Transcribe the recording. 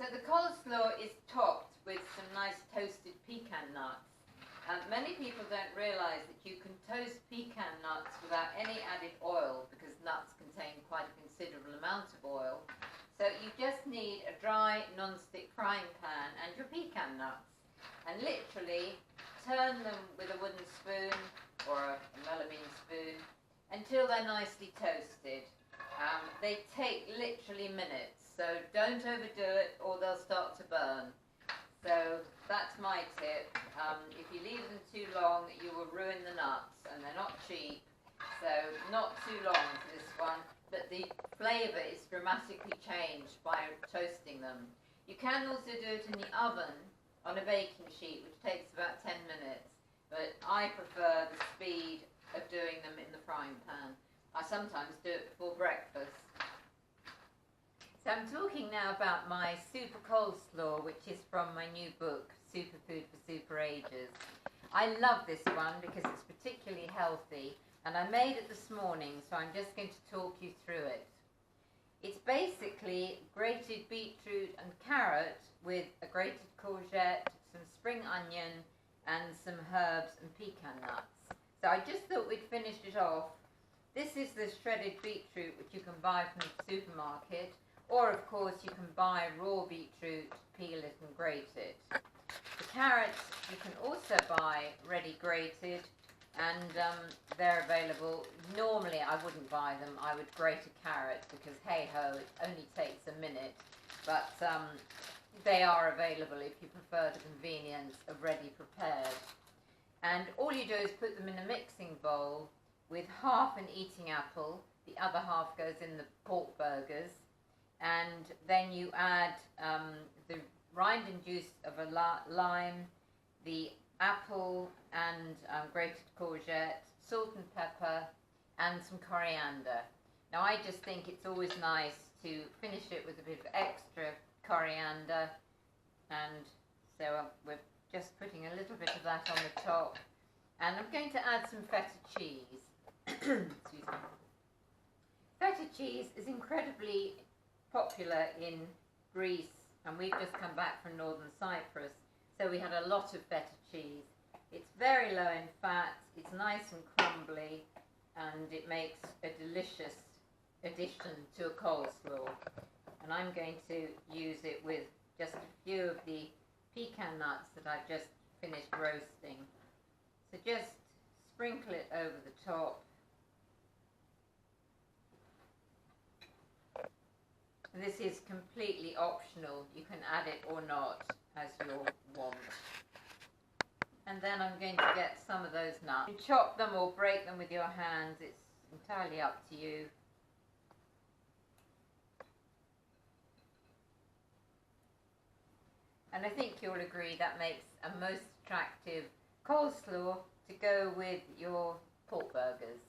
So the coleslaw is topped with some nice toasted pecan nuts. Many people don't realise that you can toast pecan nuts without any added oil because nuts contain quite a considerable amount of oil. So you just need a dry non-stick frying pan and your pecan nuts, and literally turn them with a wooden spoon or a melamine spoon until they're nicely toasted. They take literally minutes, so don't overdo it or they'll start to burn. So that's my tip. If you leave them too long, you will ruin the nuts, and they're not cheap. So not too long for this one, but the flavour is dramatically changed by toasting them. You can also do it in the oven on a baking sheet, which takes about 10 minutes, but I prefer the speed of doing them in the frying pan. I sometimes do it before breakfast. So I'm talking now about my super coleslaw, which is from my new book, Superfood for Super Agers. I love this one because it's particularly healthy, and I made it this morning, so I'm just going to talk you through it. It's basically grated beetroot and carrot with a grated courgette, some spring onion, and some herbs and pecan nuts. So I just thought we'd finish it off. This is the shredded beetroot, which you can buy from the supermarket. Or, of course, you can buy raw beetroot, peel it and grate it. The carrots you can also buy ready grated, and they're available. Normally I wouldn't buy them, I would grate a carrot because hey-ho, it only takes a minute. But they are available if you prefer the convenience of ready prepared. And all you do is put them in a mixing bowl with half an eating apple, the other half goes in the pork burgers. And then you add the rind and juice of a lime, the apple and grated courgette, salt and pepper, and some coriander. Now I just think it's always nice to finish it with a bit of extra coriander, and so we're just putting a little bit of that on the top. And I'm going to add some feta cheese. Excuse me. Feta cheese is incredibly popular in Greece, and we've just come back from northern Cyprus, so we had a lot of feta cheese. It's very low in fat, it's nice and crumbly, and it makes a delicious addition to a coleslaw. And I'm going to use it with just a few of the pecan nuts that I've just finished roasting. So just sprinkle it over the top. And this is completely optional. You can add it or not as you want. And then I'm going to get some of those nuts. You can chop them or break them with your hands. It's entirely up to you. And I think you'll agree that makes a most attractive coleslaw to go with your pork burgers.